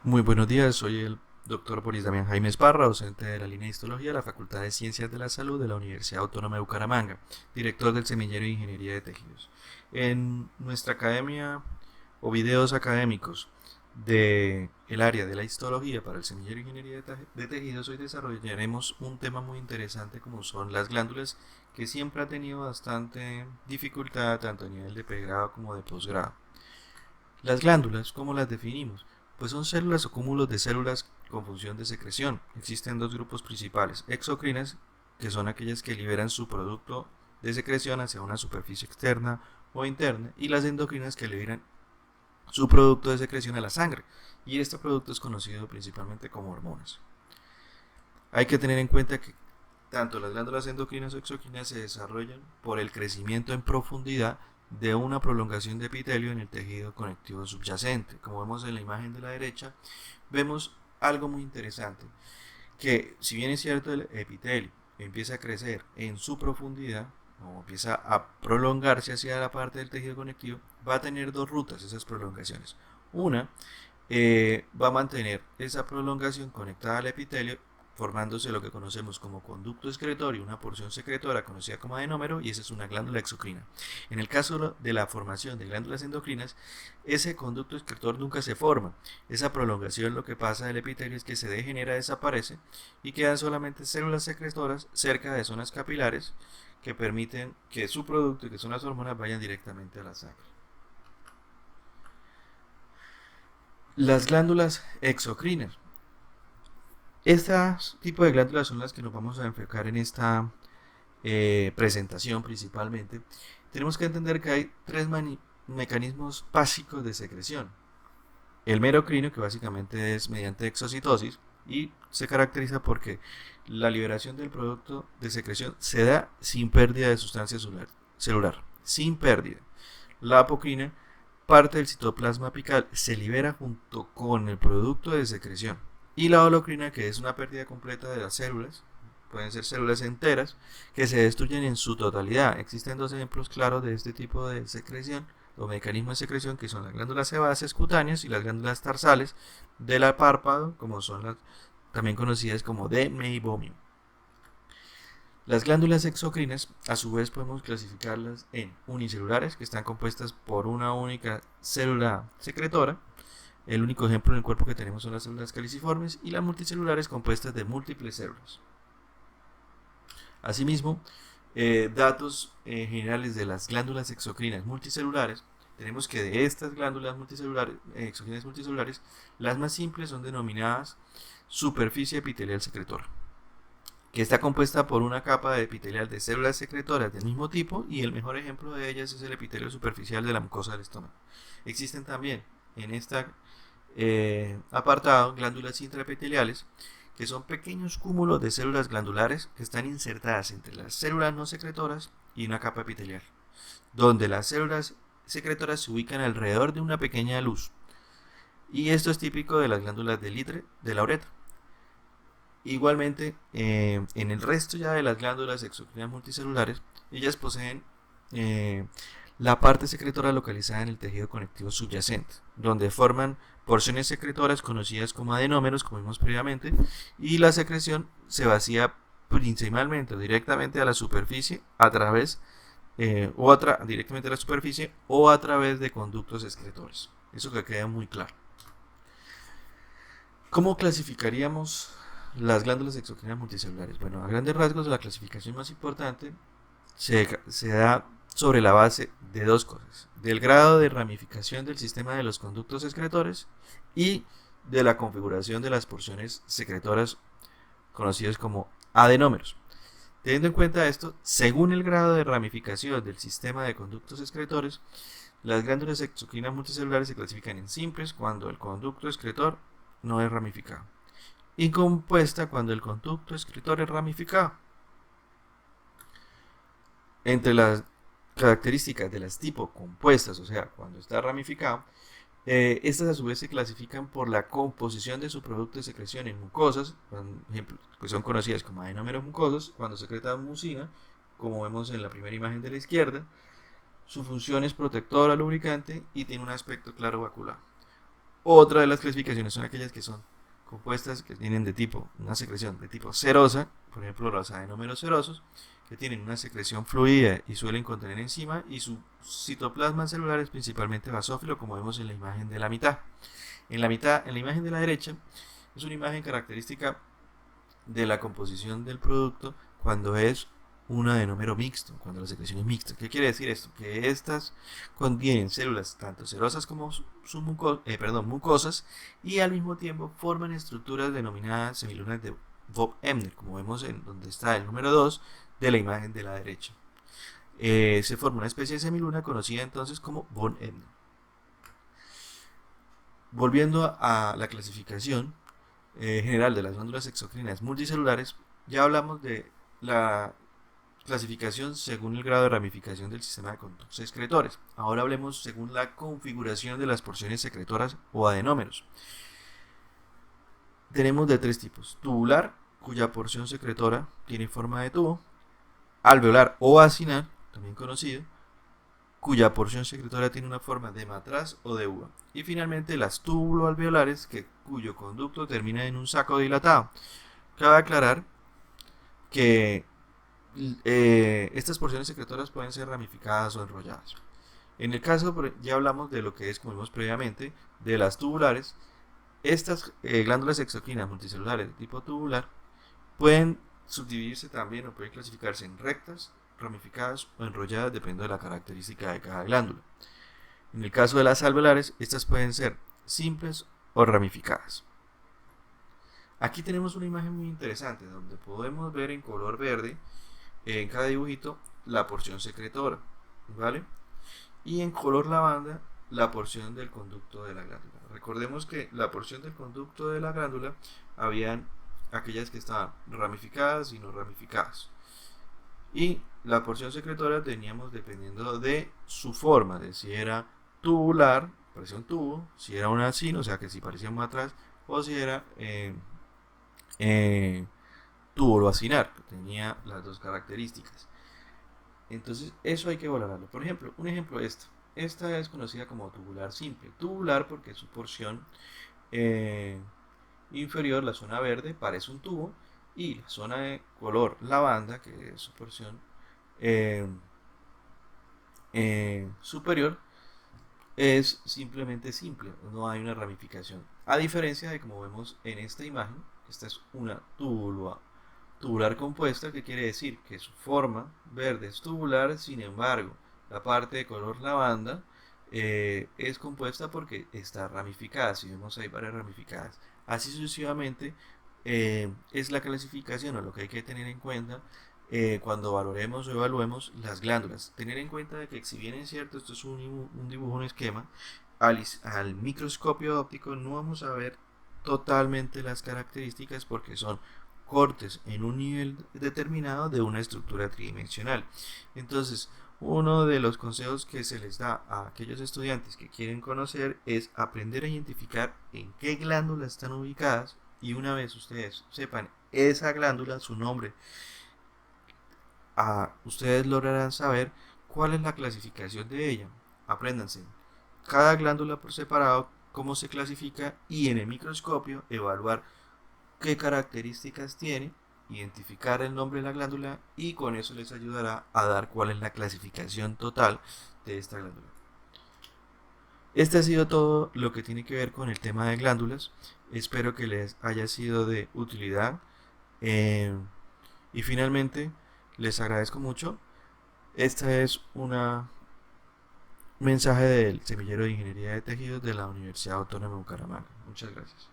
Muy buenos días, soy el doctor Boris Damián Jaime Esparra, docente de la línea de Histología de la Facultad de Ciencias de la Salud de la Universidad Autónoma de Bucaramanga, director del Semillero de Ingeniería de Tejidos. En nuestra academia o videos académicos del área de la histología para el Semillero de Ingeniería de Tejidos, hoy desarrollaremos un tema muy interesante como son las glándulas, que siempre ha tenido bastante dificultad tanto a nivel de pregrado como de posgrado. Las glándulas, ¿cómo las definimos? Pues son células o cúmulos de células con función de secreción. Existen dos grupos principales: exocrinas, que son aquellas que liberan su producto de secreción hacia una superficie externa o interna, y las endocrinas, que liberan su producto de secreción a la sangre, y este producto es conocido principalmente como hormonas. Hay que tener en cuenta que tanto las glándulas endocrinas o exocrinas se desarrollan por el crecimiento en profundidad de una prolongación de epitelio en el tejido conectivo subyacente. Como vemos en la imagen de la derecha, vemos algo muy interesante, que si bien es cierto el epitelio empieza a crecer en su profundidad o empieza a prolongarse hacia la parte del tejido conectivo, va a tener dos rutas esas prolongaciones. Una va a mantener esa prolongación conectada al epitelio, formándose lo que conocemos como conducto excretorio, una porción secretora conocida como adenómero, y esa es una glándula exocrina. En el caso de la formación de glándulas endocrinas, ese conducto excretor nunca se forma. Esa prolongación, lo que pasa del epitelio es que se degenera, desaparece, y quedan solamente células secretoras cerca de zonas capilares que permiten que su producto, que son las hormonas, vayan directamente a la sangre. Las glándulas exocrinas. Este tipo de glándulas son las que nos vamos a enfocar en esta presentación principalmente. Tenemos que entender que hay tres mecanismos básicos de secreción. El merocrino, que básicamente es mediante exocitosis y se caracteriza porque la liberación del producto de secreción se da sin pérdida de sustancia celular, sin pérdida. La apocrina, parte del citoplasma apical, se libera junto con el producto de secreción. Y la holocrina, que es una pérdida completa de las células, pueden ser células enteras, que se destruyen en su totalidad. Existen dos ejemplos claros de este tipo de secreción o mecanismo de secreción, que son las glándulas sebáceas cutáneas y las glándulas tarsales del párpado, como son las también conocidas como de meibomio. Las glándulas exocrinas, a su vez, podemos clasificarlas en unicelulares, que están compuestas por una única célula secretora. El único ejemplo en el cuerpo que tenemos son las células caliciformes, y las multicelulares, compuestas de múltiples células. Asimismo, datos generales de las glándulas exocrinas multicelulares. Tenemos que de estas glándulas multicelulares, exocrinas multicelulares, las más simples son denominadas superficie epitelial secretora, que está compuesta por una capa de epitelial de células secretoras del mismo tipo, y el mejor ejemplo de ellas es el epitelio superficial de la mucosa del estómago. Existen también en este apartado glándulas intraepiteliales, que son pequeños cúmulos de células glandulares que están insertadas entre las células no secretoras y una capa epitelial, donde las células secretoras se ubican alrededor de una pequeña luz. Y esto es típico de las glándulas del litre de la uretra. Igualmente, en el resto ya de las glándulas exocrinas multicelulares, ellas poseen la parte secretora localizada en el tejido conectivo subyacente, donde forman porciones secretoras conocidas como adenómeros, como vimos previamente, y la secreción se vacía principalmente o directamente a la superficie a través directamente a la superficie o a través de conductos excretores. Eso que queda muy claro. ¿Cómo clasificaríamos las glándulas exocrinas multicelulares? Bueno, a grandes rasgos, la clasificación más importante se da sobre la base de dos cosas: del grado de ramificación del sistema de los conductos excretores y de la configuración de las porciones secretoras conocidas como adenómeros. Teniendo en cuenta esto, según el grado de ramificación del sistema de conductos excretores, las glándulas exocrinas multicelulares se clasifican en simples cuando el conducto excretor no es ramificado, y compuesta cuando el conducto excretor es ramificado. Entre las características de las tipo compuestas, o sea, cuando está ramificado, estas a su vez se clasifican por la composición de su producto de secreción en mucosas, por ejemplo, que son conocidas como adenómeros mucosos, cuando secreta mucina, como vemos en la primera imagen de la izquierda. Su función es protectora, lubricante, y tiene un aspecto claro vacular. Otra de las clasificaciones son aquellas que son compuestas que tienen una secreción de tipo serosa, por ejemplo los adenómeros serosos, que tienen una secreción fluida y suelen contener enzima, y su citoplasma celular es principalmente basófilo, como vemos en la imagen de la mitad. En la imagen de la derecha, es una imagen característica de la composición del producto cuando es un adenómero mixto, cuando la secreción es mixta. ¿Qué quiere decir esto? Que estas contienen células tanto serosas como mucosas, y al mismo tiempo forman estructuras denominadas semilunas de Vogt-Ebner, como vemos en donde está el número 2 de la imagen de la derecha. Se forma una especie de semiluna conocida entonces como von Ebner. Volviendo a la clasificación general de las glándulas exocrinas multicelulares, ya hablamos de la clasificación según el grado de ramificación del sistema de conductos excretores. Ahora hablemos según la configuración de las porciones secretoras o adenómeros. Tenemos de tres tipos: tubular, cuya porción secretora tiene forma de tubo; alveolar o acinar, también conocido, cuya porción secretora tiene una forma de matraz o de uva; y finalmente las túbulo-alveolares, cuyo conducto termina en un saco dilatado. Cabe aclarar que estas porciones secretoras pueden ser ramificadas o enrolladas. En el caso, ya hablamos de lo que es, como vimos previamente, de las tubulares. Estas glándulas exocrinas multicelulares de tipo tubular pueden subdividirse también o pueden clasificarse en rectas, ramificadas o enrolladas, dependiendo de la característica de cada glándula. En el caso de las alveolares, estas pueden ser simples o ramificadas. Aquí tenemos una imagen muy interesante donde podemos ver en color verde en cada dibujito la porción secretora, ¿vale? Y en color lavanda la porción del conducto de la glándula. Recordemos que la porción del conducto de la glándula habían aquellas que estaban ramificadas y no ramificadas, y la porción secretora teníamos dependiendo de su forma, de si era tubular, parecía un tubo; si era un acino, o sea que si parecía un matraz; o si era tubulo acinar, que tenía las dos características. Entonces eso hay que valorarlo. Por ejemplo, un ejemplo esta es conocida como tubular simple. Tubular porque su porción inferior, la zona verde, parece un tubo, y la zona de color lavanda, que es su porción superior, es simplemente simple, no hay una ramificación. A diferencia de como vemos en esta imagen, esta es una tubular compuesta, que quiere decir que su forma verde es tubular; sin embargo, la parte de color lavanda es compuesta porque está ramificada. Si vemos, hay varias ramificadas. Así sucesivamente, es la clasificación o lo que hay que tener en cuenta cuando valoremos o evaluemos las glándulas. Tener en cuenta de que, si bien es cierto, esto es un dibujo, un esquema, al microscopio óptico no vamos a ver totalmente las características, porque son cortes en un nivel determinado de una estructura tridimensional. Entonces, uno de los consejos que se les da a aquellos estudiantes que quieren conocer es aprender a identificar en qué glándulas están ubicadas, y una vez ustedes sepan esa glándula, su nombre, ustedes lograrán saber cuál es la clasificación de ella. Apréndanse cada glándula por separado, cómo se clasifica, y en el microscopio evaluar qué características tiene, identificar el nombre de la glándula, y con eso les ayudará a dar cuál es la clasificación total de esta glándula. Este ha sido todo lo que tiene que ver con el tema de glándulas. Espero que les haya sido de utilidad, y finalmente les agradezco mucho. Este es un mensaje del Semillero de Ingeniería de Tejidos de la Universidad Autónoma de Bucaramanga. Muchas gracias.